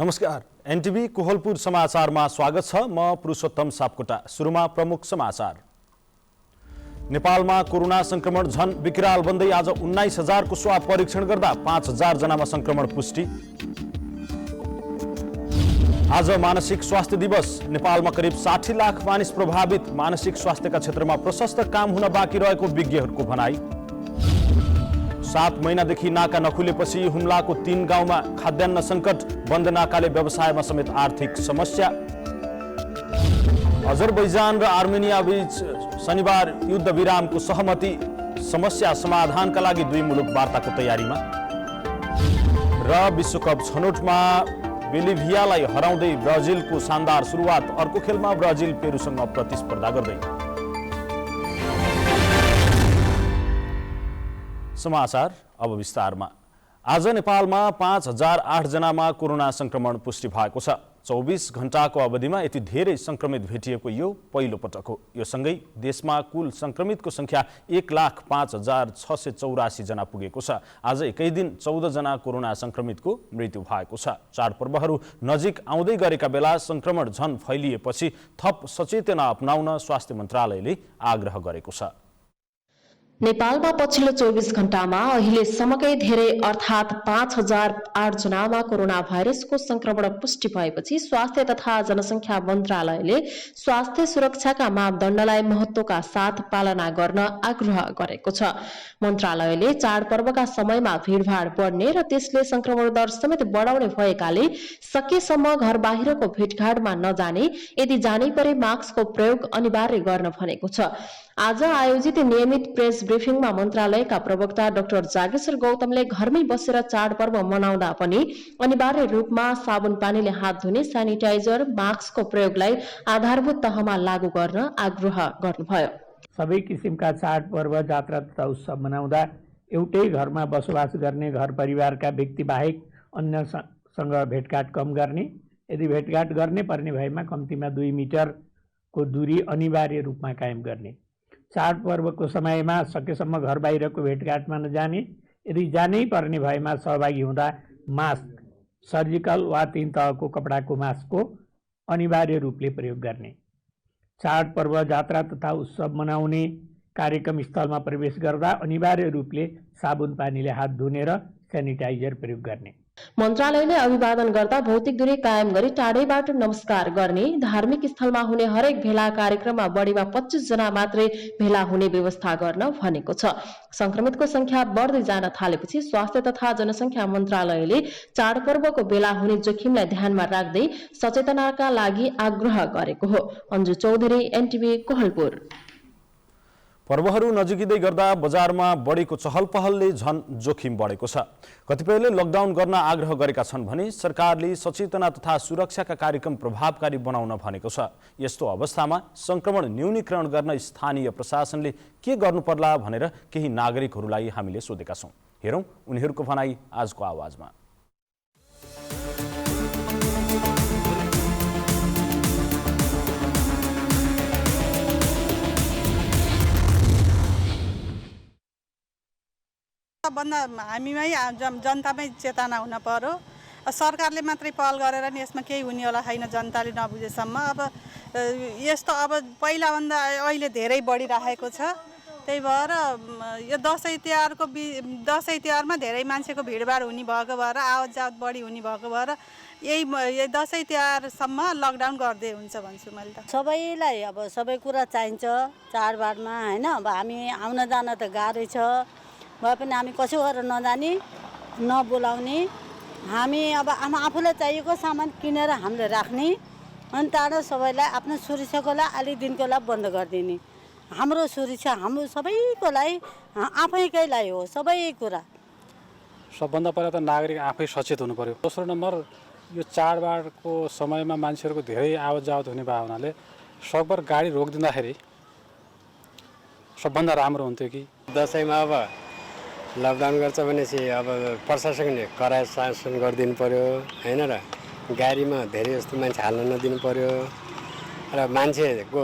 नमस्कार, एनटिभी कोहलपुर समाचारमा स्वागत छ। म पुरुषोत्तम सापकोटा। सुरुमा प्रमुख समाचार। नेपालमा कोरोना संक्रमण झन विकराल बन्दै आज 19,000 को स्वाब परीक्षण गर्दा 5,000 जनामा संक्रमण पुष्टि। आज मानसिक स्वास्थ्य दिवस। नेपालमा करिब 60 लाख मानिस प्रभावित। मानसिक स्वास्थ्यका क्षेत्रमा प्रशस्त काम हुन बाँकी रहेको विज्ञहरूको भनाई। 7 महिनादेखि नाका नखुलेपछि हुम्लाको 3 गाउँमा खाद्यान्न संकट। बन्द नाकाले व्यवसायमा समेत आर्थिक समस्या। अजरबैजान र आर्मेनिया बीच शनिबार युद्ध विरामको सहमति। समस्या समाधानका लागि दुई मुलुक वार्ताको तयारीमा। र विश्वकप छनौटमा बोलिभियालाई हराउँदै ब्राजिलको शानदार सुरुवात। अर्को खेलमा ब्राजिल पेरुसँग प्रतिस्पर्धा गर्दै। समाचार अब विस्तारमा। आज नेपालमा 5,008 जनामा कोरोना संक्रमण पुष्टि भएको छ। 24 घण्टाको अवधिमा यति धेरै संक्रमित भेटिएको यो पहिलो पटक हो। यो सँगै देशमा कुल संक्रमितको संख्या 1,05,684 जना पुगेको छ। आज एकै दिन 14 जना कोरोना संक्रमितको मृत्यु भएको छ। चाडपर्वहरू नजिक आउँदै गरेका बेला संक्रमण झन फैलिएपछि थप सचेतना अपनाउन स्वास्थ्य मन्त्रालयले आग्रह गरेको छ। नेपालमा पछिल्लो 24 घण्टामा अहिलेसम्मकै धेरै अर्थात् 5,008 जनामा कोरोना भाइरसको संक्रमण पुष्टि भएपछि स्वास्थ्य तथा जनसङ्ख्या मन्त्रालयले स्वास्थ्य सुरक्षाका मापदण्डलाई महत्त्वका साथ पालना गर्न आग्रह गरेको छ। मन्त्रालयले चाडपर्वका समयमा भीडभाड बढ्ने र त्यसले संक्रमण दर समेत बढाउने भएकाले सकेसम्म घर बाहिरको भेटघाटमा नजाने, यदि जानै परे मास्कको प्रयोग अनिवार्य गर्न भनेको छ। आज आयोजित नियमित प्रेस ब्रिफिङमा मन्त्रालयका प्रवक्ता डाक्टर जागेश्वर गौतमले घरमै बसेर चाडपर्व मनाउँदा पनि अनिवार्य रूपमा साबुन पानीले हात धुने, सेनिटाइजर, मास्कको प्रयोगलाई आधारभूत तहमा लागू गर्न आग्रह गर्नुभयो। सबै किसिमका चाडपर्व, जात्रा तथा उत्सव मनाउँदा एउटै घरमा बसोबास गर्ने घर परिवारका व्यक्ति बाहेक अन्यसँग भेटघाट कम गर्ने, यदि भेटघाट गर्ने पर्ने भएमा कम्तीमा 2 मिटरको दूरी अनिवार्य रूपमा कायम गर्ने। चाडपर्वको समयमा सकेसम्म घर बाहिरको भेटघाटमा नजाने, यदि जानै पर्ने भएमा सहभागी हुँदा मास्क, सर्जिकल वा 3 तहको कपडाको मास्कको अनिवार्य रूपले प्रयोग गर्ने। चाडपर्व, जात्रा तथा उत्सव मनाउने कार्यक्रम स्थलमा प्रवेश गर्दा अनिवार्य रूपले साबुन पानीले हात धुने र सेनिटाइजर प्रयोग गर्ने। मन्त्रालयले अभिवादन गर्दा भौतिक दूरी कायम गरी टाढैबाट नमस्कार गर्ने, धार्मिक स्थलमा हुने हरेक भेला कार्यक्रममा बढीमा 25 जना मात्रै भेला हुने व्यवस्था गर्न भनेको छ। संक्रमितको संख्या बढ्दै जान थालेपछि स्वास्थ्य तथा जनसङ्ख्या मन्त्रालयले चाडपर्वको बेला हुने जोखिमलाई ध्यानमा राख्दै सचेतनाका लागि आग्रह गरेको हो। अन्जु चौधरी, एनटिभी कोहलपुर। पर्वहरू नजिकै गर्दा बजारमा बढेको चहल पहलले झन जोखिम बढेको छ। कतिपयले लकडाउन गर्न आग्रह गरेका छन् भने सरकारले सचेतना तथा सुरक्षाका कार्यक्रम प्रभावकारी बनाउन भनेको छ। यस्तो अवस्थामा संक्रमण न्यूनीकरण गर्न स्थानीय प्रशासनले के गर्नुपर्ला भनेर केही नागरिकहरूलाई हामीले सोधेका छौँ। हेरौँ उनीहरूको भनाई आजको आवाजमा। भन्दा हामीमै जनतामै चेतना हुन पर्यो। सरकारले मात्रै पहल गरेर नि यसमा केही हुने होला छैन जनताले नबुझेसम्म। अब यस्तो अब पहिलाभन्दा अहिले धेरै बढिरहेको छ। त्यही भएर यो दसैँ तिहारमा धेरै मान्छेको भिडभाड हुने भएको भएर, आवत जावत बढी हुने भएको भएर यही दसैँ तिहारसम्म लकडाउन गर्दै हुन्छ भन्छु मैले त। सबैलाई अब सबै कुरा चाहिन्छ चाडबाडमा होइन। अब हामी आउन जान त गाह्रै छ भए पनि हामी कसो गरेर नजाने, नबोलाउने। हामी अब आफूलाई चाहिएको सामान किनेर हामीले राख्ने अनि टाढो सबैलाई आफ्नो सुरक्षाको लागि अलि दिनको लागि बन्द गरिदिने। हाम्रो सुरक्षा हाम्रो सबैको लागि आफैकै लागि हो सबै कुरा। सबभन्दा पहिला त नागरिक आफै सचेत हुनु पर्यो। दोस्रो नम्बर, यो चाडबाडको समयमा मान्छेहरूको धेरै आवत जावत हुने भएको हुनाले सकभर गाडी रोकिदिँदाखेरि सबभन्दा राम्रो हुन्थ्यो कि। दसैँमा अब लकडाउन गर्छ भनेपछि अब प्रशासनले करार शासन गरिदिनु पर्यो होइन र। गाडीमा धेरै जस्तो मान्छे हाल्न नदिनु पर्यो र मान्छेको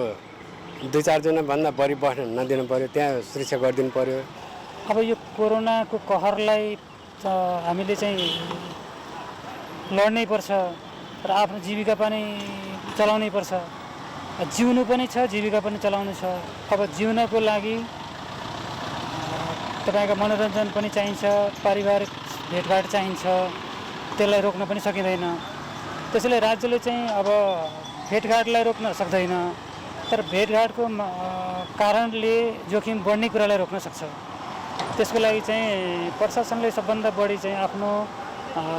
2-4 जनाभन्दा बढी बस्न नदिनु पर्यो, त्यहाँ सुरक्षा गरिदिनु पर्यो। अब यो कोरोनाको कहरलाई हामीले चाहिँ लड्नै पर्छ तर आफ्नो जीविका पनि चलाउनै पर्छ, जिउनु पनि छ, जीविका पनि चलाउनु छ। अब जिउनको लागि तपाईँको मनोरञ्जन पनि चाहिन्छ, पारिवारिक भेटघाट चाहिन्छ, त्यसलाई रोक्न पनि सकिँदैन। त्यसैले राज्यले चाहिँ अब भेटघाटलाई रोक्न सक्दैन, तर भेटघाटको कारणले जोखिम बढ्ने कुरालाई रोक्न सक्छ। त्यसको लागि चाहिँ प्रशासनले सबभन्दा बढी चाहिँ आफ्नो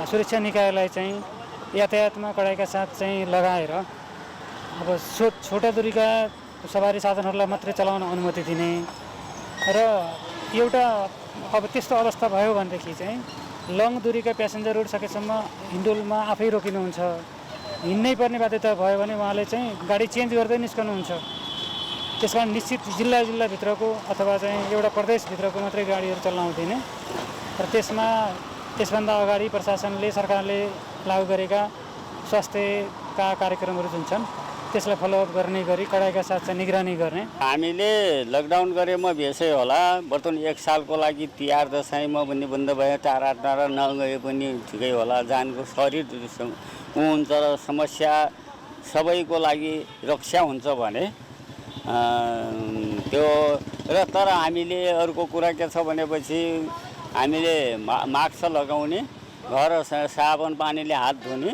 सुरक्षा निकायलाई चाहिँ यातायातमा कडाइका साथ चाहिँ लगाएर अब छोटा दूरीका सवारी साधनहरूलाई मात्रै चलाउन अनुमति दिने र एउटा अब त्यस्तो अवस्था भयो भनेदेखि चाहिँ लङ दूरीका प्यासेन्जरहरू सकेसम्म हिन्डोलमा आफै रोकिनुहुन्छ। हिँड्नै पर्ने बाध्यता भयो भने उहाँले चाहिँ गाडी चेन्ज गर्दै निस्कनुहुन्छ। त्यस कारण निश्चित जिल्लाभित्रको अथवा चाहिँ एउटा प्रदेशभित्रको मात्रै गाडीहरू चल्न हुँदैन र त्यसभन्दा अगाडि प्रशासनले सरकारले लागू गरेका स्वास्थ्यका कार्यक्रमहरू जुन छन् त्यसलाई फलोअप गर्ने गरी कडाइका साथ चाहिँ निगरानी गर्ने। हामीले लकडाउन गरेमा भेसै होला, वर्तमान 1 सालको लागि तिहार दसैँमा पनि बन्द भयो, टाढा नगए पनि ठिकै होला। जानको शरीर हुन्छ र समस्या सबैको लागि रक्षा हुन्छ भने त्यो र तर हामीले अर्को कुरा के छ भनेपछि हामीले मास्क लगाउने, घर साबुन पानीले हात धुने।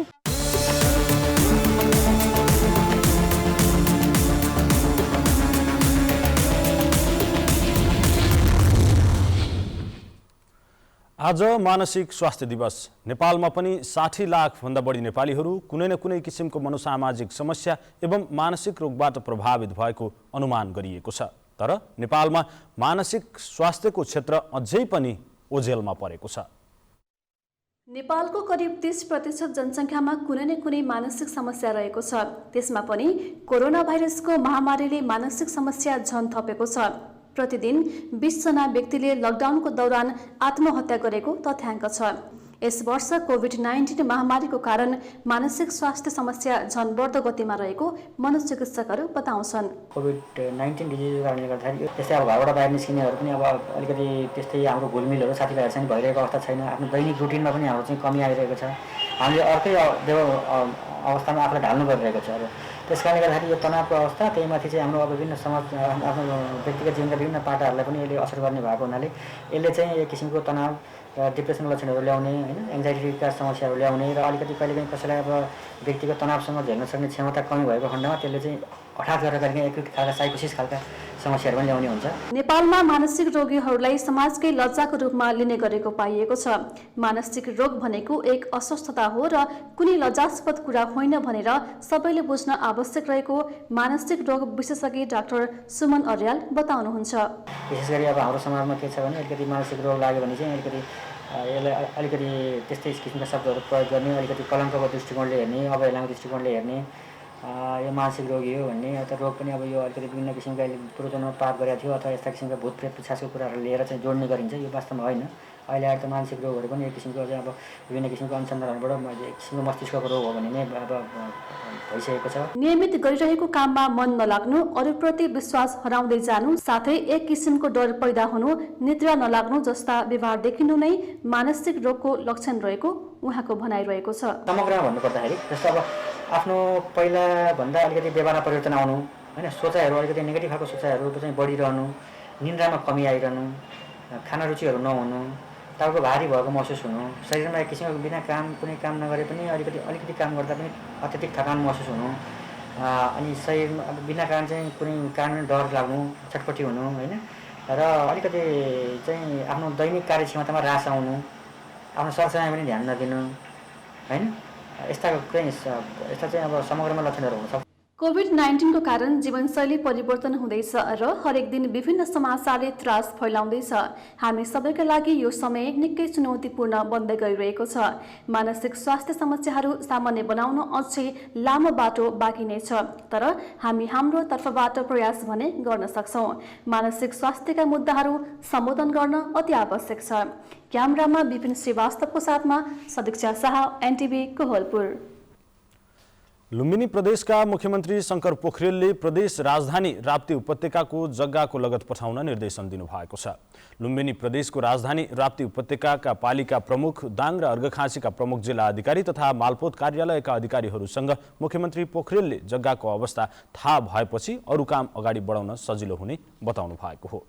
आज मानसिक स्वास्थ्य दिवस। नेपालमा पनि 60 लाखभन्दा बढी नेपालीहरू कुनै न कुनै किसिमको मनोसामाजिक समस्या एवं मानसिक रोगबाट प्रभावित भएको अनुमान गरिएको छ। तर नेपालमा मानसिक स्वास्थ्यको क्षेत्र अझै पनि ओझेलमा परेको छ। नेपालको करिब 30% जनसङ्ख्यामा कुनै न कुनै मानसिक समस्या रहेको छ। त्यसमा पनि कोरोना भाइरसको महामारीले मानसिक समस्या झन थपेको छ। प्रतिदिन 20 जना व्यक्तिले लकडाउनको दौरान आत्महत्या गरेको तथ्याङ्क छ। यस वर्ष कोभिड-19 महामारीको कारण मानसिक स्वास्थ्य समस्या झन बढ्दो गतिमा रहेको मनोचिकित्सकहरू बताउँछन्। कोभिड-19 डिजिजको कारणले गर्दाखेरि त्यस्तै अब घरबाट बाहिर निस्किनेहरू पनि अब अलिकति त्यस्तै हाम्रो घुलमिलहरू साथीभाइहरूसँग भइरहेको अवस्था छैन। आफ्नो दैनिक रुटिनमा पनि हाम्रो चाहिँ कमी आइरहेको छ। हामीले अर्कै अवस्थामा आफूलाई ढाल्नु परिरहेको छ। अब त्यस कारणले गर्दाखेरि यो तनावको अवस्था, त्यही माथि चाहिँ हाम्रो अब विभिन्न समाज आफ्नो व्यक्तिगत जीवनका विभिन्न पाटाहरूलाई पनि यसले असर गर्ने भएको हुनाले यसले चाहिँ एक किसिमको तनाव र डिप्रेसनको लक्षणहरू ल्याउने, होइन, एङ्जाइटीका समस्याहरू ल्याउने र अलिकति कहिलेकाहीँ कसैलाई अब व्यक्तिगत तनावसँग झेल्न सक्ने क्षमता कमी भएको खण्डमा त्यसले चाहिँ हठात गरेर कहिलेकाहीँ एकुट खालका साइकोसिस खालका समस्याहरू पनि ल्याउने हुन्छ। नेपालमा मानसिक रोगीहरूलाई समाजकै लज्जाको रूपमा लिने गरेको पाइएको छ। मानसिक रोग भनेको एक अस्वस्थता हो र कुनै लज्जास्पद कुरा होइन भनेर सबैले बुझ्न आवश्यक रहेको मानसिक रोग विशेषज्ञ डाक्टर सुमन अर्याल बताउनुहुन्छ। विशेष गरी अब हाम्रो समाजमा के छ भने अलिकति मानसिक रोग लाग्यो भने चाहिँ यसलाई अलिकति त्यस्तै किसिमका शब्दहरू प्रयोग गर्ने, अलिकति कलङ्कको दृष्टिकोणले हेर्ने, अवहेलाको दृष्टिकोणले हेर्ने, यो मानसिक रोगी हो भन्ने, अथवा रोग पनि अब यो अलिकति विभिन्न किसिमका पूर्वजन्ममा पाप गरेको थियो अथवा यस्ता किसिमका भूत प्रेत पिशाचको कुराहरू लिएर चाहिँ जोड्ने गरिन्छ। यो वास्तवमा होइन। अहिले आएर त मानसिक रोगहरू पनि एक किसिमको चाहिँ अब विभिन्न किसिमको अनुसन्धानहरूबाट एक किसिमको मस्तिष्कको रोग हो भन्ने नै अब भइसकेको छ। नियमित गरिरहेको काममा मन नलाग्नु, अरूप्रति विश्वास हराउँदै जानु, साथै एक किसिमको डर पैदा हुनु, निद्रा नलाग्नु जस्ता व्यवहार देखिनु नै मानसिक रोगको लक्षण रहेको उहाँको भनाइरहेको छ। समग्रमा भन्नुपर्दाखेरि जस्तो अब आफ्नो पहिलाभन्दा अलिकति व्यवहारमा परिवर्तन आउनु, होइन, सोचाइहरू अलिकति नेगेटिभ खालको सोचाइहरू चाहिँ बढिरहनु, निन्द्रामा कमी आइरहनु, खाना रुचिहरू नहुनु, टाउको भारी भएको महसुस हुनु, शरीरमा एक किसिमको बिना कुनै काम नगरे पनि अलिकति काम गर्दा पनि अत्यधिक थकान महसुस हुनु, अनि शरीरमा अब बिना कारण चाहिँ कुनै कारण डर लाग्नु, छटपटी हुनु, होइन, र अलिकति चाहिँ आफ्नो दैनिक कार्यक्षमतामा ह्रास आउनु, आफ्नो सरसफाइमा पनि ध्यान नदिनु, होइन, यस्ता चाहिँ अब समग्रमा लक्षणहरू हुन्छ। कोभिड-19 को कारण जीवनशैली परिवर्तन हुँदैछ र हरेक दिन विभिन्न समाचारले त्रास फैलाउँदैछ। हामी सबैका लागि यो समय निकै चुनौतीपूर्ण बन्दै गइरहेको छ। मानसिक स्वास्थ्य समस्याहरू सामान्य बनाउन अझै लामो बाटो बाँकी नै छ, तर हामी हाम्रो तर्फबाट प्रयास भने गर्न सक्छौं। मानसिक स्वास्थ्यका मुद्दाहरू सम्बोधन गर्न अति आवश्यक छ। क्यामेरामा विपिन श्रीवास्तवको साथमा सदीक्षा शाह, एनटिभी कोहलपुर। लुम्बिनी प्रदेशका मुख्यमन्त्री शङ्कर पोखरेलले प्रदेश राजधानी राप्ती उपत्यकाको जग्गाको लगत पठाउन निर्देशन दिनुभएको छ। लुम्बिनी प्रदेशको राजधानी राप्ती उपत्यकाका पालिका प्रमुख, दाङ र अर्घखाँचीका प्रमुख जिल्ला अधिकारी तथा मालपोत कार्यालयका अधिकारीहरूसँग मुख्यमन्त्री पोखरेलले जग्गाको अवस्था थाहा भएपछि अरू काम अगाडि बढाउन सजिलो हुने बताउनु भएको हो।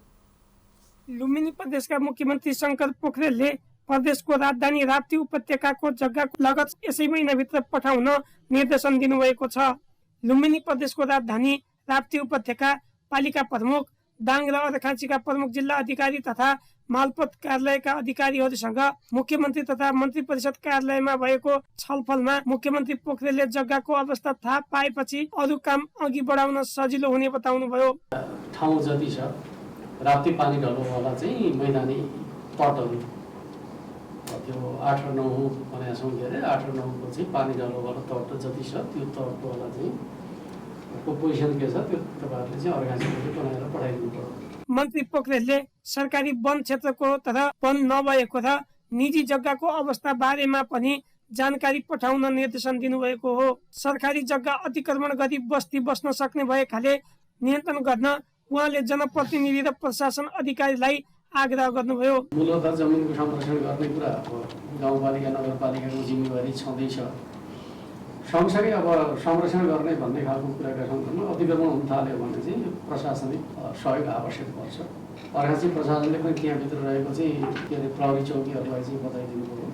लुम्बिनी प्रदेशका मुख्यमन्त्री शङ्कर पोखरेलले प्रदेशको राजधानी राप्ती उपत्यकाको जग्गाको लगत यसै महिनाभित्र पठाउन निर्देशन दिनुभएको छ। लुम्बिनी प्रदेशको राजधानी राप्ती उपत्यका पालिका प्रमुख, दाङ र अर्घखाँचीका प्रमुख जिल्ला अधिकारी तथा मालपोत कार्यालयका अधिकारीहरूसँग मुख्यमन्त्री तथा मन्त्री परिषद कार्यालयमा भएको छलफलमा मुख्यमन्त्री पोखरेलले जग्गाको अवस्था थाहा पाएपछि अरू काम अघि बढाउन सजिलो हुने बताउनुभयो। ठाउँ जति छ राप्ती पानी ढल्नुवाला चाहिँ मैदानी तटहरू त्यो 8 र 9 भनेका छौँ के अरे 8 र 9 को चाहिँ पानी ढल्नुवाला तट जति छ त्यो तटवाला चाहिँ को पोजिसन के छ त्यो तपाईँहरूले चाहिँ अर्घाँचीले बनाएर पठाइदिनु पर्यो। मन्त्री पोखरेलले सरकारी वन क्षेत्रको तथा वन नभएको र निजी जग्गाको अवस्था बारेमा पनि जानकारी पठाउन निर्देशन दिनुभएको हो। सरकारी जग्गा अतिक्रमण गरी बस्ती बस्न सक्ने भएकाले नियन्त्रण गर्न उहाँले जनप्रतिनिधि र प्रशासन अधिकारीलाई आग्रह गर्नुभयो। मूलतः जमिनको संरक्षण गर्ने कुरा गाउँपालिका नगरपालिकाको जिम्मेवारी छँदैछ। सँगसँगै अब संरक्षण गर्ने भन्ने खालको कुराका सन्दर्भमा अतिक्रमण हुन थाल्यो भने चाहिँ प्रशासनिक सहयोग आवश्यक पर्छ। अर्घाँची प्रशासनले पनि त्यहाँभित्र रहेको चाहिँ के अरे प्रहरी चौकीहरूलाई चाहिँ बताइदिनु पर्यो।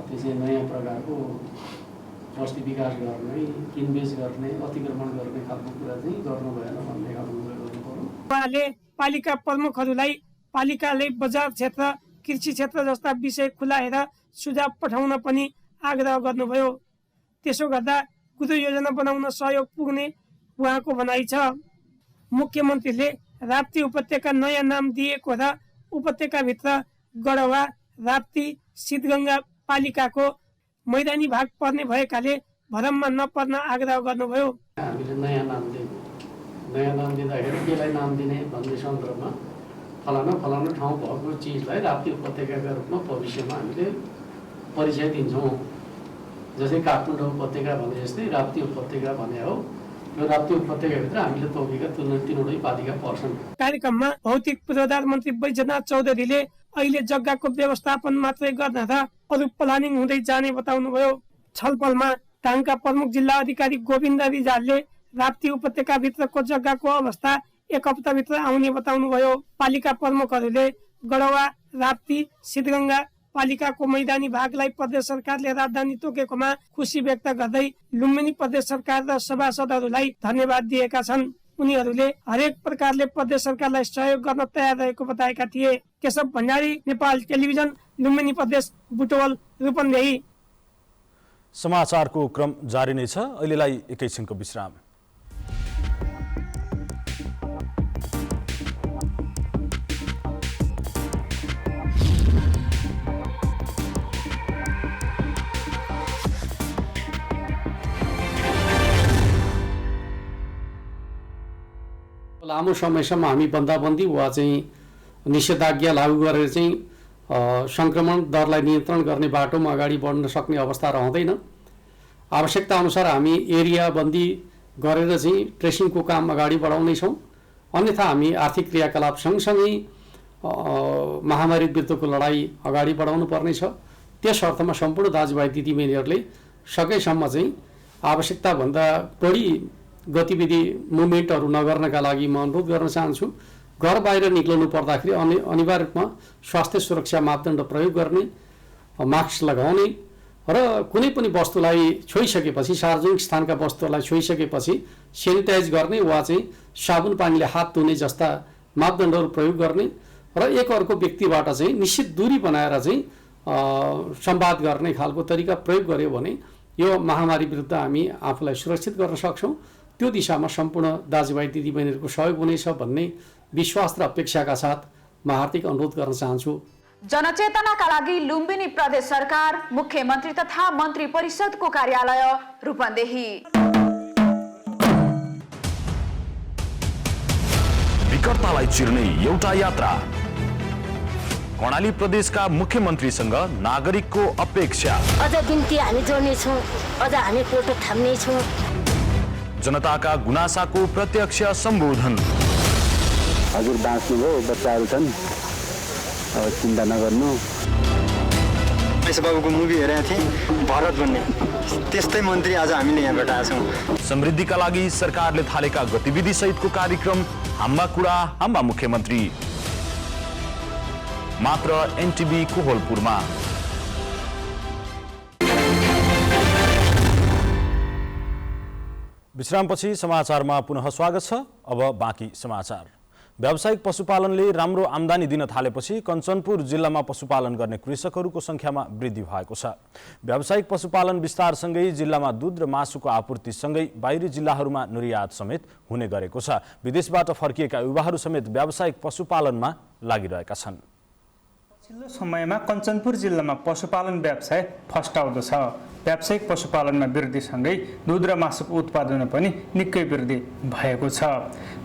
त्यो चाहिँ नयाँ प्रकारको बस्ती विकास गर्ने, किनबेच गर्ने, अतिक्रमण गर्ने खालको कुरा चाहिँ गर्नु भएन भन्ने खालको कुरा गर्नु पर्यो। उहाँले पालिका प्रमुखहरूलाई पालिकाले बजार क्षेत्र, कृषि क्षेत्र जस्ता विषय खुलाएर सुझाव पठाउन पनि आग्रह गर्नुभयो। त्यसो गर्दा कुनै योजना बनाउन सहयोग पुग्ने उहाँको भनाइ छ। मुख्यमन्त्रीले राप्ती उपत्यका नयाँ नाम दिएको र उपत्यकाभित्र गढवा, राप्ती, सिद्धगङ्गा पालिकाको मैदानी भाग पर्ने भएकाले भरममा नपर्न आग्रह गर्नुभयो। हामीले नयाँ नाम दिएको, नयाँ नाम दिँदाखेरि केलाई नाम दिने भन्ने सन्दर्भमा फलाना फलाना ठाउँ भएको चिजलाई राप्ती उपत्यकाका रूपमा भविष्यमा हामीले परिचय दिन्छौँ। जस्तै काठमाडौँ उपत्यका भने जस्तै राप्ती उपत्यका भने हो। यो राप्ती उपत्यकाभित्र हामीले तोकेका तीनवटै पालिका पर्छन्। कार्यक्रममा भौतिक पूर्वाधार मन्त्री बैजनाथ चौधरीले अहिले जग्गाको व्यवस्थापन मात्रै गर्न र अरू प्लानिङ हुँदै जाने बताउनुभयो। छलफलमा दाङका प्रमुख जिल्ला अधिकारी गोविन्द रिजालले राप्ती उपत्यकाभित्रको जग्गाको अवस्था 1 हप्ताभित्र आउने बताउनुभयो। पालिका प्रमुखहरूले गढवा, राप्ती, सिद्धगङ्गा पालिकाको मैदानी भागलाई प्रदेश सरकारले राजधानी तोकेकोमा खुसी व्यक्त गर्दै लुम्बिनी प्रदेश सरकार र सभासदहरूलाई धन्यवाद दिएका छन्। उनीहरूले हरेक प्रकारले प्रदेश सरकारलाई सहयोग गर्न तयार रहेको बताएका थिए। केशव भण्डारी, नेपाल टेलिभिजन, लुम्बिनी प्रदेश, बुटवल, रूपन्देही। समाचारको क्रम जारी नै छ। अहिलेलाई एकैछिनको विश्राम। लामो समयसम्म हामी बन्दाबन्दी वा चाहिँ निषेधाज्ञा लागू गरेर चाहिँ सङ्क्रमण दरलाई नियन्त्रण गर्ने बाटोमा अगाडि बढ्न सक्ने अवस्था रहँदैन। आवश्यकता अनुसार हामी एरिया बन्दी गरेर चाहिँ ट्रेसिङको काम अगाडि बढाउनेछौँ। अन्यथा हामी आर्थिक क्रियाकलाप सँगसँगै महामारी विरुद्धको लडाइँ अगाडि बढाउनु पर्नेछ। त्यस अर्थमा सम्पूर्ण दाजुभाइ दिदीबहिनीहरूले सकेसम्म चाहिँ आवश्यकताभन्दा बढी गतिविधि मुभमेन्टहरू नगर्नका लागि म अनुरोध गर्न चाहन्छु। घर बाहिर निक्लनु पर्दाखेरि अनिवार्य रूपमा स्वास्थ्य सुरक्षा मापदण्ड प्रयोग गर्ने, मास्क लगाउने र कुनै पनि वस्तुलाई छोइसकेपछि, सार्वजनिक स्थानका वस्तुहरूलाई छोइसकेपछि सेनिटाइज गर्ने वा चाहिँ साबुन पानीले हात धुने जस्ता मापदण्डहरू प्रयोग गर्ने र एक अर्को व्यक्तिबाट चाहिँ निश्चित दूरी बनाएर चाहिँ संवाद गर्ने खालको तरिका प्रयोग गर्यो भने यो महामारी विरुद्ध हामी आफूलाई सुरक्षित गर्न सक्छौँ। त्यो दिशामा सम्पूर्ण दाजुभाइ दिदीबहिनीहरूको सहयोग हुनेछ भन्ने विश्वास र अपेक्षाका साथ म हार्दिक अनुरोध गर्न चाहन्छु। जनचेतनाका लागि लुम्बिनी प्रदेश सरकार, मुख्यमन्त्री तथा मन्त्री परिषदको कार्यालय, रूपन्देही। विकटतालाई चिर्ने एउटा यात्रा। कर्णाली प्रदेशका मुख्यमन्त्रीसँग नागरिकको अपेक्षा। अझ बिन्ती हामी जोड्नेछौँ, अझ हामी पोटो थाम्नेछौँ। जनताका गुनासाको प्रत्यक्ष सम्बोधन। हजुर बाँच्नुभयो, बच्चाहरू छन्, अब चिन्ता नगर्नु। बाबुको मुभी हेरेका थिएँ, भरत भन्ने, त्यस्तै मन्त्री आज हामीले यहाँ भेटाएका छौँ। समृद्धिका लागि सरकारले थालेका गतिविधि सहितको कार्यक्रम हाम्बा कुरा हाम्बा मुख्यमन्त्री, मात्र एनटिभी कोहलपुरमा। विश्रामपछि समाचारमा पुनः स्वागत छ। अब बाँकी समाचार। व्यावसायिक पशुपालनले राम्रो आम्दानी दिन थालेपछि कञ्चनपुर जिल्लामा पशुपालन गर्ने कृषकहरूको संख्यामा वृद्धि भएको छ। व्यावसायिक पशुपालन विस्तारसँगै जिल्लामा दूध र मासुको आपूर्तिसँगै बाहिरी जिल्लाहरूमा निर्यात समेत हुने गरेको छ। विदेशबाट फर्किएका युवाहरू समेत व्यावसायिक पशुपालनमा लागिरहेका छन्। पछिल्लो समयमा कञ्चनपुर जिल्लामा पशुपालन व्यवसाय फस्टाउँदो छ। व्यावसायिक पशुपालनमा वृद्धिसँगै दूध र मासुको उत्पादनमा पनि निकै वृद्धि भएको छ।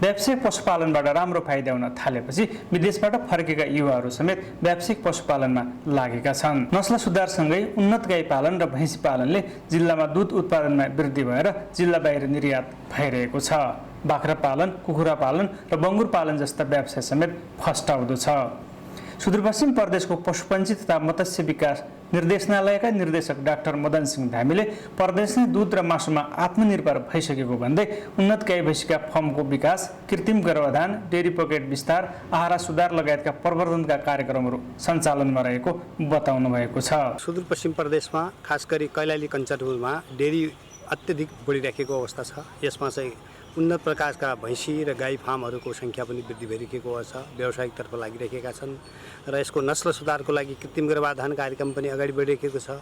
व्यावसायिक पशुपालनबाट राम्रो फाइदा हुन थालेपछि विदेशबाट फर्केका युवाहरू समेत व्यावसायिक पशुपालनमा लागेका छन्। नस्ल सुधारसँगै उन्नत गाई पालन र भैँसी पालनले जिल्लामा दूध उत्पादनमा वृद्धि भएर जिल्ला बाहिर निर्यात भइरहेको छ। बाख्रा पालन, कुखुरा पालन र बङ्गुर पालन जस्ता व्यवसाय समेत फस्टाउँदो छ। सुदूरपश्चिम प्रदेशको पशुपन्छी तथा मत्स्य विकास निर्देशनालयका निर्देशक डाक्टर मदन सिंह धामीले प्रदेशले दूध र मासुमा आत्मनिर्भर भइसकेको भन्दै उन्नत गाई भैँसीका फर्मको विकास, कृत्रिम गर्भाधान, डेरी पकेट विस्तार, आहारा सुधार लगायतका प्रवर्धनका कार्यक्रमहरू सञ्चालनमा रहेको बताउनु भएको छ। सुदूरपश्चिम प्रदेशमा खास गरी कैलाली कञ्चनपुरमा डेरी अत्यधिक बढिराखेको अवस्था छ। यसमा चाहिँ उन्नत प्रकारका भैँसी र गाई फार्महरूको सङ्ख्या पनि वृद्धि भइरहेको छ। व्यावसायिकतर्फ लागिरहेका छन् र यसको नस्ल सुधारको लागि कृत्रिम गर्भाधान कार्यक्रम पनि अगाडि बढिरहेको छ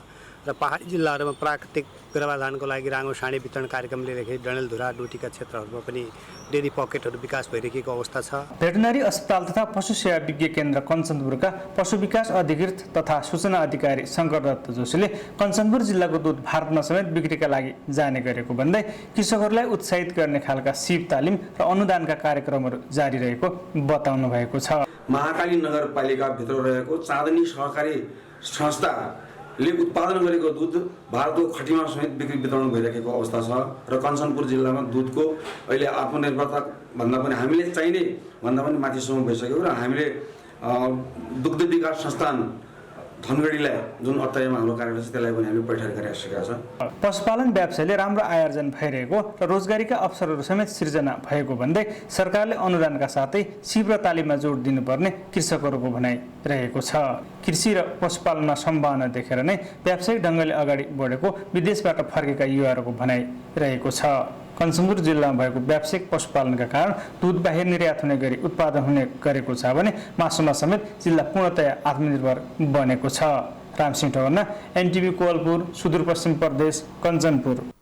र पहाडी जिल्लाहरूमा प्राकृतिक गर्भाधानको लागि राँगो साँडे वितरण कार्यक्रमले लेखे डडेलधुरा डोटीका क्षेत्रहरूमा पनि डेरी पकेटहरू विकास भइरहेको अवस्था छ। भेटनरी अस्पताल तथा पशु सेवा विज्ञ केन्द्र कञ्चनपुरका पशु विकास अधिकृत तथा सूचना अधिकारी शङ्कर दत्त जोशीले कञ्चनपुर जिल्लाको दूध भारतमा समेत बिक्रीका लागि जाने गरेको भन्दै कृषकहरूलाई उत्साहित गर्ने खालका सिप तालिम र अनुदानका कार्यक्रमहरू जारी रहेको बताउनु भएको छ। महाकाली नगरपालिकाभित्र रहेको चाँदनी सहकारी संस्थाले उत्पादन गरेको दूध भारतको खटीमा समेत बिक्री वितरण भइरहेको अवस्था छ र कञ्चनपुर जिल्लामा दूधको अहिले आत्मनिर्भरता भन्दा पनि हामीले चाहिने भन्दा पनि माथिसम्म भइसक्यो र हामीले दुग्ध विकास संस्थान धनगढीलाई जुन अत्तयमा हाम्रो कार्यालय छ त्यसलाई पनि हामीले पैठा गरिसकेका छौँ। पशुपालन व्यवसायले राम्रो आयोजन भइरहेको र रोजगारीका अवसरहरू समेत सिर्जना भएको भन्दै सरकारले अनुदानका साथै सिप र तालिममा जोड दिनुपर्ने कृषकहरूको भनाइ रहेको छ। कृषि र पशुपालनमा सम्भावना देखेर नै व्यावसायिक ढङ्गले अगाडि बढेको विदेशबाट फर्केका युवाहरूको भनाइ रहेको छ। कञ्चनपुर जिल्लामा भएको व्यावसायिक पशुपालनका कारण दूध बाहिर निर्यात हुने गरी उत्पादन हुने गरेको छ भने मासुमा समेत जिल्ला पूर्णतया आत्मनिर्भर बनेको छ। रामसिंह ठगन्ना, एनटिभी कोहलपुर, सुदूरपश्चिम प्रदेश, कञ्चनपुर।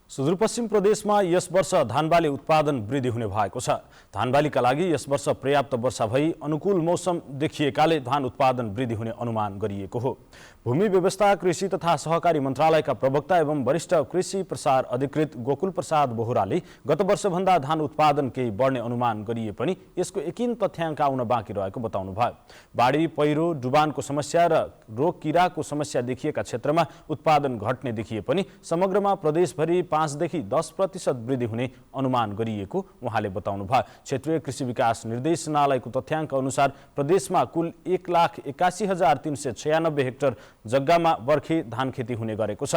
सुदूरपश्चिम प्रदेशमा यस वर्ष धानबाली उत्पादन वृद्धि हुने भएको छ। धानबालीका लागि यस वर्ष पर्याप्त वर्षा भई अनुकूल मौसम देखिएकाले धान उत्पादन वृद्धि हुने अनुमान गरिएको हो। भूमि व्यवस्था, कृषि तथा सहकारी मन्त्रालयका प्रवक्ता एवं वरिष्ठ कृषि प्रसार अधिकृत गोकुल प्रसाद बोहराले गत वर्षभन्दा धान उत्पादन केही बढ्ने अनुमान गरिए पनि यसको यकिन तथ्याङ्क आउन बाँकी रहेको बताउनुभयो। बाढी, पहिरो, डुबानको समस्या र रोग किराको समस्या देखिएका क्षेत्रमा उत्पादन घट्ने देखिए पनि समग्रमा प्रदेशभरि 5 देखि 10% वृद्धि हुने अनुमान गरिएको उहाँले बताउनुभयो। क्षेत्रीय कृषि विकास निर्देशनालयको तथ्याङ्क अनुसार प्रदेशमा कुल 1,81,396 हेक्टर जग्गामा बर्खे धान खेती हुने गरेको छ।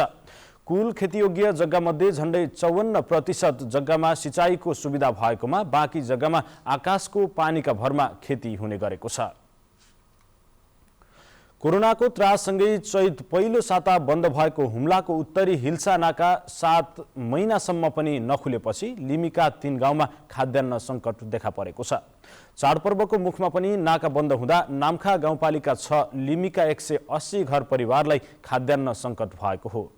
कुल खेतीयोग्य जग्गामध्ये झण्डै 54% जग्गामा सिँचाइको सुविधा भएकोमा बाँकी जग्गामा आकाशको पानीका भरमा खेती हुने गरेको छ। कोरोनाको त्राससँगै चैत पहिलो साता बन्द भएको हुम्लाको उत्तरी हिल्सा नाका 7 महिनासम्म पनि नखुलेपछि लिमिका 3 गाउँमा खाद्यान्न सङ्कट देखा परेको छ। चाडपर्वको मुखमा पनि नाका बन्द हुँदा नाम्खा गाउँपालिका 6 लिमिका 180 घर परिवारलाई खाद्यान्न सङ्कट भएको हो।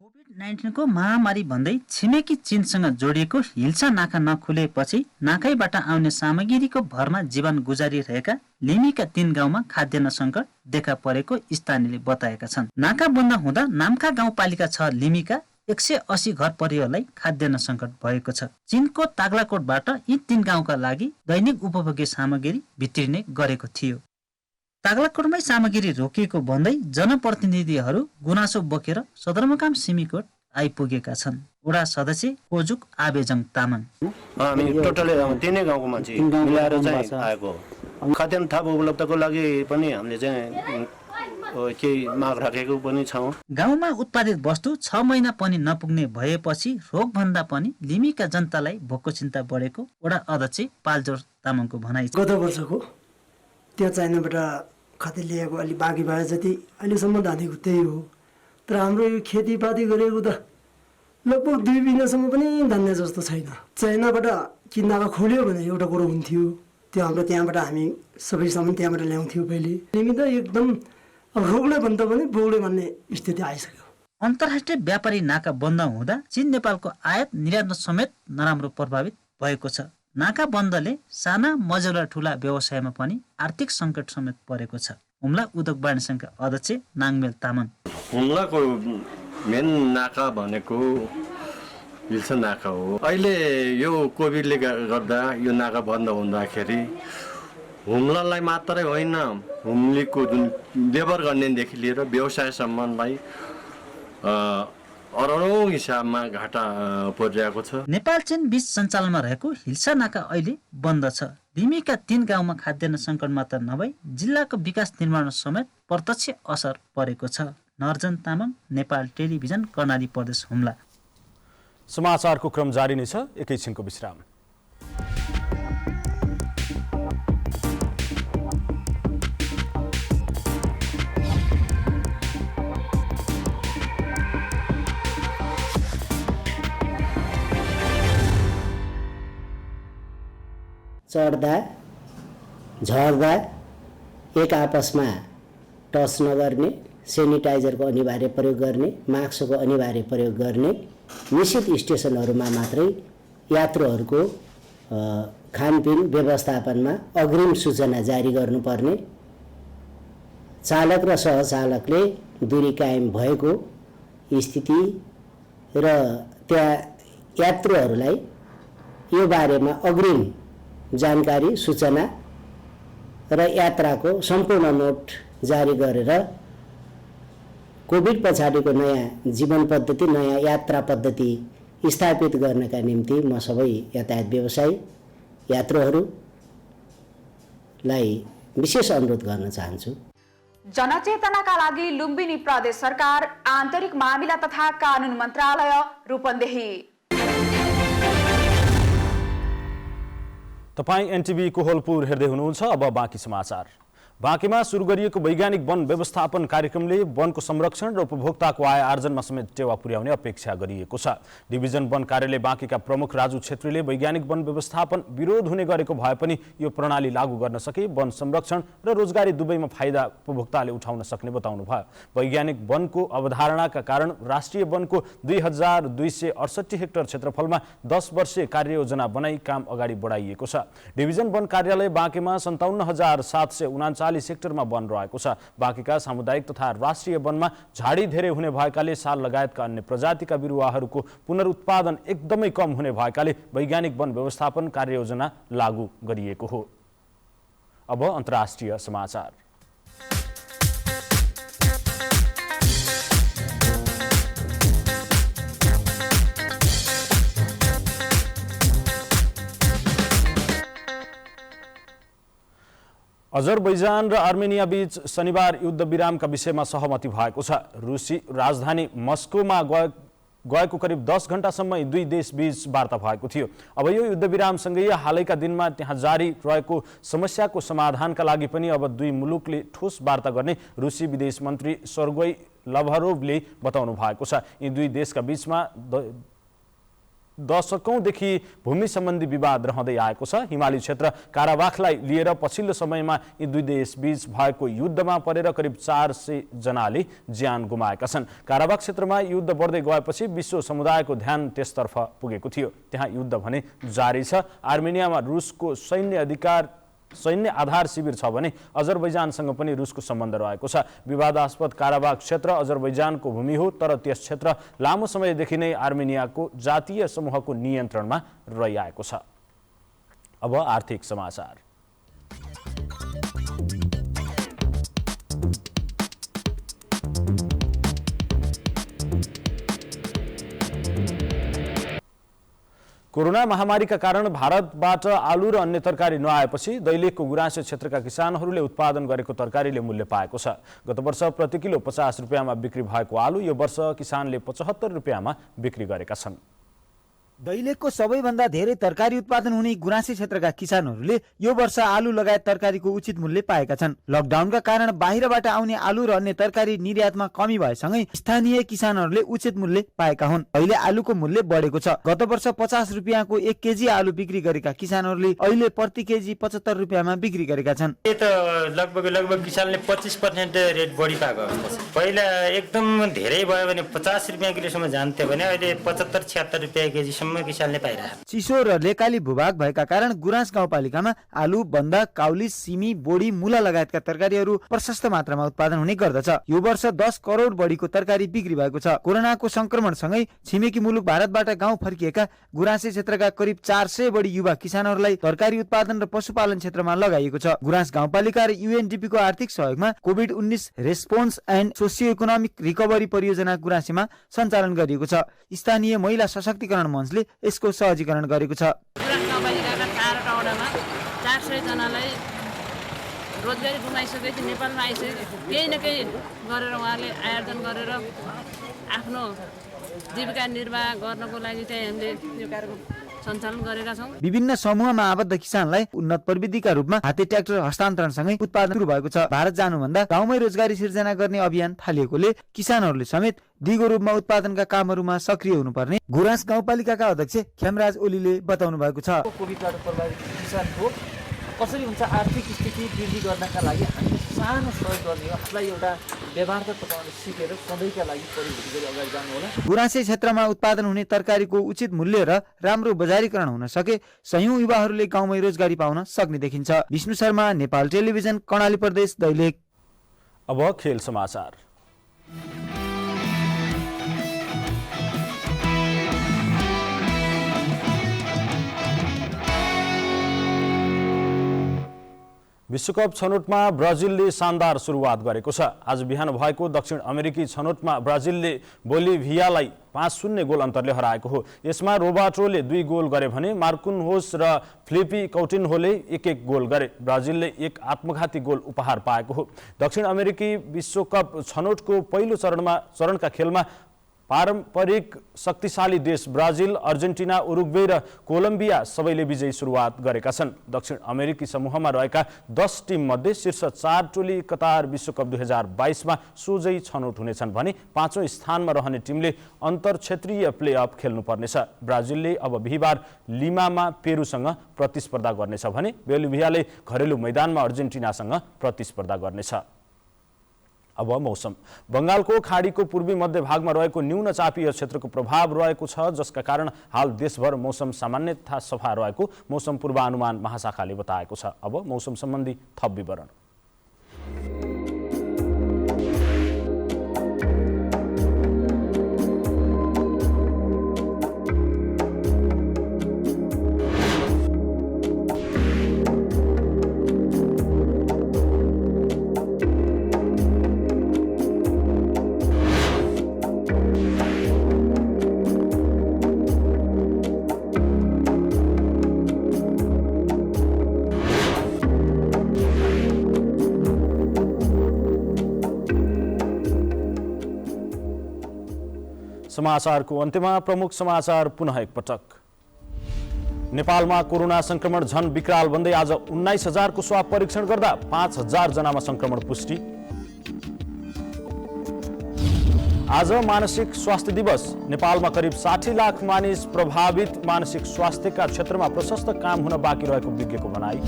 कोभिड-19 को महामारी भन्दै छिमेकी चीनसँग जोडिएको हिल्सा नाका नखुलेपछि नाकैबाट आउने सामग्रीको भरमा जीवन गुजारिरहेका लिमिका 3 गाउँमा खाद्यान्न सङ्कट देखा परेको स्थानीयले बताएका छन्। नाका बन्द हुँदा नाम्खा गाउँपालिका 6 लिमिका 180 घर परिवारलाई खाद्यान्न सङ्कट भएको छ। चीनको ताग्लाकोटबाट यी 3 गाउँका लागि दैनिक उपभोग्य सामग्री भित्रिने गरेको थियो। ताग्लाकोटमै सामग्री रोकिएको भन्दै जनप्रतिनिधिहरू गुनासो बोकेर सदरमुकाम सिमीकोट आइपुगेका छन्। वडा सदस्य कोजुक आबेजङ तामाङ। हामी टोटली तिनै गाउँको मान्छे मिलाएर चाहिँ आएको हो। खाद्यान्न थप उपलब्धको लागि पनि हामीले चाहिँ केही माग राखेको पनि छौँ। गाउँमा उत्पादित वस्तु 6 महिना पनि नपुग्ने भएपछि रोगभन्दा पनि लिमीका जनतालाई भोकको चिन्ता बढेको वडा अध्यक्ष पालजोर तामाङको भनाइ छ। गत वर्षको त्यहाँ चाइनाबाट खाद्य ल्याएको अलि बाँकी भए जति अहिलेसम्म धानेको त्यही हो। तर हाम्रो यो खेतीपाती गरेको त लगभग 2 महिनासम्म पनि धान्ने जस्तो छैन। चाइनाबाट किन्दाको खोल्यो भने एउटा कुरो हुन्थ्यो, त्यो हाम्रो त्यहाँबाट हामी सबै सामान त्यहाँबाट ल्याउँथ्यौँ पहिले। लिमी त एकदम रोगले भन्दा पनि बोगले भन्ने स्थिति आइसक्यो। अन्तर्राष्ट्रिय व्यापारी नाका बन्द हुँदा चीन नेपालको आयात निर्यातमा समेत नराम्रो प्रभावित भएको छ। नाका बन्दले साना मझौला ठुला व्यवसायमा पनि आर्थिक सङ्कट समेत परेको छ। हुम्ला उद्योग वाणिज्य सङ्घका अध्यक्ष नाङमेल तामाङ। हुम्लाको मेन नाका भनेको हिल्सा नाका हो। अहिले यो कोभिडले गर्दा यो नाका बन्द हुँदाखेरि हुम्लालाई मात्रै होइन, हुम्लीको जुन लेबर गर्नेदेखि लिएर व्यवसायसम्मलाई अरौँ हिसाबमा घाटा परिरहेको छ। नेपाल चीन बीच सञ्चालनमा रहेको हिल्सा नाका अहिले बन्द छ। लिमीका 3 गाउँमा खाद्यान्न सङ्कट मात्र नभई जिल्लाको विकास निर्माण समेत प्रत्यक्ष असर परेको छ। नर्जन तामाङ, नेपाल टेलिभिजन, कर्णाली प्रदेश, हुम्ला। समाचारको क्रम जारी नै छ, एकैछिनको विश्राम। चढ्दा झर्दा एक आपसमा टच नगर्ने, सेनिटाइजरको अनिवार्य प्रयोग गर्ने, मास्कको अनिवार्य प्रयोग गर्ने, निश्चित स्टेसनहरूमा मात्रै यात्रुहरूको खानपिन व्यवस्थापनमा अग्रिम सूचना जारी गर्नुपर्ने, चालक र सहचालकले दूरी कायम भएको स्थिति र त्यहाँ यात्रुहरूलाई यो बारेमा अग्रिम जानकारी सूचना र यात्राको सम्पूर्ण नोट जारी गरेर कोभिड पछाडिको नयाँ जीवन पद्धति, नयाँ यात्रा पद्धति स्थापित गर्नका निम्ति म सबै यातायात व्यवसायी यात्रुहरूलाई विशेष अनुरोध गर्न चाहन्छु। जनचेतनाका लागि लुम्बिनी प्रदेश सरकार, आन्तरिक मामिला तथा कानुन मन्त्रालय, रूपन्देही। तपाईं एनटिभी कोहलपुर हेर्दै हुनुहुन्छ। अब बाँकी समाचार। बाँकीमा सुरु गरिएको वैज्ञानिक वन व्यवस्थापन कार्यक्रमले वनको संरक्षण र उपभोक्ताको आय आर्जनमा समेत टेवा पुर्याउने अपेक्षा गरिएको छ। डिभिजन वन कार्यालय बाँकीका प्रमुख राजु छेत्रीले वैज्ञानिक वन व्यवस्थापन विरोध हुने गरेको भए पनि यो प्रणाली लागू गर्न सके वन संरक्षण र रोजगारी दुवैमा फाइदा उपभोक्ताले उठाउन सक्ने बताउनुभयो। वैज्ञानिक वनको अवधारणाका कारण राष्ट्रिय वनको 2268 हेक्टर क्षेत्रफलमा 10 वर्षीय कार्ययोजना बनाई काम अगाडि बढाइएको छ। डिभिजन वन कार्यालय बाँकीमा 57,739 हेक्टरमा वन रहेको छ। बाँकीका सामुदायिक तथा राष्ट्रिय वनमा झाडी धेरै हुने भएकाले साल लगायतका अन्य प्रजातिका बिरुवाहरूको पुनरुत्पादन एकदमै कम हुने भएकाले वैज्ञानिक वन व्यवस्थापन कार्ययोजना लागू गरिएको हो। अब अन्तर्राष्ट्रिय समाचार। अजरबैजान र अर्मेनिया बीच शनिबार युद्ध विरामका विषयमा सहमति भएको छ। रुसी राजधानी मस्कोमा गएको करिब 10 घण्टासम्म यी दुई देश बीच वार्ता भएको थियो। अब यो युद्ध विरामसँगै हालैका दिनमा त्यहाँ जारी रहेको समस्याको समाधानका लागि पनि अब दुई मुलुकले ठोस वार्ता गर्ने रुसी विदेश मन्त्री सर्गेई लाभरोभले बताउनु भएको छ। यी दुई देशका बीचमा दशकौंदेखि भूमि सम्बन्धी विवाद रहँदै आएको छ। हिमाली क्षेत्र काराबाखलाई लिएर पछिल्लो समयमा यी दुई देश बीच भएको युद्धमा परेर करिब 400 जनाले ज्यान गुमाएका छन्। काराबाख क्षेत्रमा युद्ध बढ्दै गएपछि विश्व समुदायको ध्यान त्यसतर्फ पुगेको थियो। त्यहाँ युद्ध भने जारी छ। आर्मेनियामा रुसको सैन्य आधार शिविर छ भने अजरबैजानसँग पनि रुसको सम्बन्ध रहेको छ। विवादास्पद काराबाख क्षेत्र अजरबैजानको भूमि हो, तर त्यस क्षेत्र लामो समयदेखि नै आर्मेनियाको जातीय समूहको नियन्त्रणमा रहिआएको छ। अब आर्थिक समाचार। कोरोना महामारीका कारण भारतबाट आलु र अन्य तरकारी नआएपछि दैलेखको गुराँसे क्षेत्रका किसानहरूले उत्पादन गरेको तरकारीले मूल्य पाएको छ। गत वर्ष प्रति किलो 50 रुपियाँमा बिक्री भएको आलु यो वर्ष किसानले 75 रुपियाँमा बिक्री गरेका छन्। दैलेखको सबैभन्दा धेरै तरकारी उत्पादन हुने गुराँसे क्षेत्रका किसानहरूले यो वर्ष आलु लगायत तरकारीको उचित मूल्य पाएका छन्। लकडाउनका कारण बाहिरबाट आउने आलु र अन्य तरकारी निर्यातमा कमी भएसँगै स्थानीय किसानहरूले उचित मूल्य पाएका हुन्। अहिले आलुको मूल्य बढेको छ। गत वर्ष 50 रुपियाँको 1 केजी आलु बिक्री गरेका किसानहरूले अहिले प्रति केजी 75 रुपियाँमा बिक्री गरेका छन्। यो त लगभग किसानले 25% रेट बढी पाएको अवस्था छ। पहिला एकदम धेरै भयो भने 50 रुपियाँ किलोसम्म जान्थ्यो भने अहिले 75-76 रुपियाँ केजी किसानले पाइरहेको। चिसो र लेकाली भूभाग भएका कारण गुराँस गाउँपालिकामा आलु, बन्दा, काउली, सिमी, बोडी, मुला लगायतका तरकारीहरू प्रशस्त मात्रामा उत्पादन हुने गर्दछ। यो वर्ष 10 करोड बढीको तरकारी बिक्री भएको छ। कोरोनाको संक्रमणसँगै छिमेकी मुलुक भारतबाट गाउँ फर्किएका गुराँसे क्षेत्रका करिब 400 बढी युवा किसानहरूलाई तरकारी उत्पादन र पशुपालन क्षेत्रमा लगाइएको छ। गुराँस गाउँपालिका र UNDP को आर्थिक सहयोगमा COVID response and socio economic recovery परियोजना गुराँसेमा सञ्चालन गरिएको छ। स्थानीय महिला सशक्तिकरण मञ्चले यसको सहजीकरण गरेको छ। गुराँस गाउँपालिकाका 4 वडामा 400 जनालाई रोजगारी गुमाइसकेपछि नेपालमा आइसकेपछि केही न केही गरेर उहाँले आयोजन गरेर आफ्नो जीविका निर्वाह गर्नको लागि चाहिँ हामीले यो कार्यक्रम सञ्चालन गरेका छौँ। विभिन्न समूहमा आबद्ध किसानलाई उन्नत प्रविधिका रूपमा हाते ट्र्याक्टर हस्तान्तरणसँगै उत्पादन सुरु भएको छ। भारत जानुभन्दा गाउँमै रोजगारी सिर्जना गर्ने अभियान थालिएकोले किसानहरूले समेत दिगो रूपमा उत्पादनका कामहरूमा सक्रिय हुनुपर्ने गुराँस गाउँपालिकाका अध्यक्ष खेमराज ओलीले बताउनु भएको छ। कोभिडबाट प्रभावित किसानको कसरी हुन्छ आर्थिक स्थिति वृद्धि गर्नका लागि हामीले सानो सहयोग गर्ने हो। आफूलाई एउटा व्यवहार त तपाईले सिकेर सधैँका लागि परिवर्तन गरी अगाडि जानु होला। गुराँसे क्षेत्रमा उत्पादन हुने तरकारीको उचित मूल्य र राम्रो बजारीकरण हुन सके सयौं युवाहरूले गाउँमै रोजगारी पाउन सक्ने देखिन्छ। विष्णु शर्मा, नेपाल टेलिभिजन, कर्णाली प्रदेश, दैलेख। अब खेल समाचार। विश्वकप छनौटमा ब्राजिलले शानदार सुरुवात गरेको छ। आज बिहान भएको दक्षिण अमेरिकी छनौटमा ब्राजिलले बोलिभियालाई 5-0 गोल अन्तरले हराएको हो। यसमा रोबार्टोले 2 गोल गरे भने मार्कुनहोस र फिलिपी कौटिन्होले 1-1 गोल गरे। ब्राजिलले एक आत्मघाती गोल उपहार पाएको हो। दक्षिण अमेरिकी विश्वकप छनौटको पहिलो चरणका खेलमा पारम्परिक शक्तिशाली देश ब्राजिल, अर्जेन्टिना, उरुग्वे र कोलम्बिया सबैले विजयी सुरुवात गरेका छन्। दक्षिण अमेरिकी समूहमा रहेका 10 टिम मध्ये शीर्ष 4 टोली कतार विश्वकप 2022 मा सोझै छनौट हुनेछन् भने 5औं स्थानमा रहने टिमले अन्तर क्षेत्रीय प्लेअफ खेल्नुपर्नेछ। ब्राजिलले अब बिहिबार लिमामा पेरुसँग प्रतिस्पर्धा गर्नेछ भने बोलिभियाले घरेलु मैदानमा अर्जेन्टिनासँग प्रतिस्पर्धा गर्नेछ। अब मौसम। बंगालको खाडीको पूर्वी मध्य भागमा रहेको न्यून चापीय क्षेत्रको प्रभाव रहेको छ, जसका कारण हाल देशभर मौसम सामान्यतया सफा रहेको मौसम पूर्वानुमान महाशाखाले बताएको छ। अब मौसम सम्बन्धी थप विवरण। समाचारको अन्त्यमा प्रमुख समाचार पुनः एकपटक। नेपालमा कोरोना संक्रमण झन विकराल बन्दै आज 19,000 को स्वाब परीक्षण गर्दा 5,000 जनामा संक्रमण पुष्टि। आज मानसिक स्वास्थ्य दिवस। नेपालमा करिब 60 लाख मानिस प्रभावित। मानसिक स्वास्थ्यका क्षेत्रमा प्रशस्त काम हुन बाँकी रहेको विज्ञको भनाई।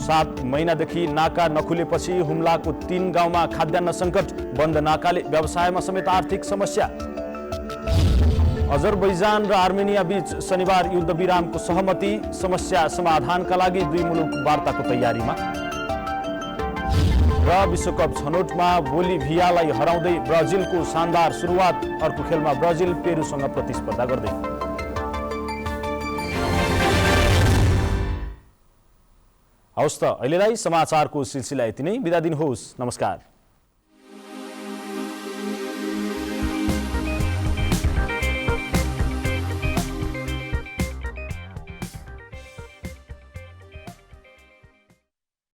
7 महिनादेखि नाका नखुलेपछि हुम्लाको 3 गाउँमा खाद्यान्न सङ्कट। बन्द नाकाले व्यवसायमा समेत आर्थिक समस्या। अजरबैजान र आर्मेनिया बीच शनिबार युद्ध विरामको सहमति। समस्या समाधानका लागि 2 मुलुक वार्ताको तयारीमा। र विश्वकप छनौटमा बोलिभियालाई हराउँदै ब्राजिलको शानदार सुरुवात। अर्को खेलमा ब्राजिल पेरुसँग प्रतिस्पर्धा गर्दै। हवस् त अहिलेलाई समाचारको सिलसिला यति नै। बिदा दिनुहोस्। नमस्कार।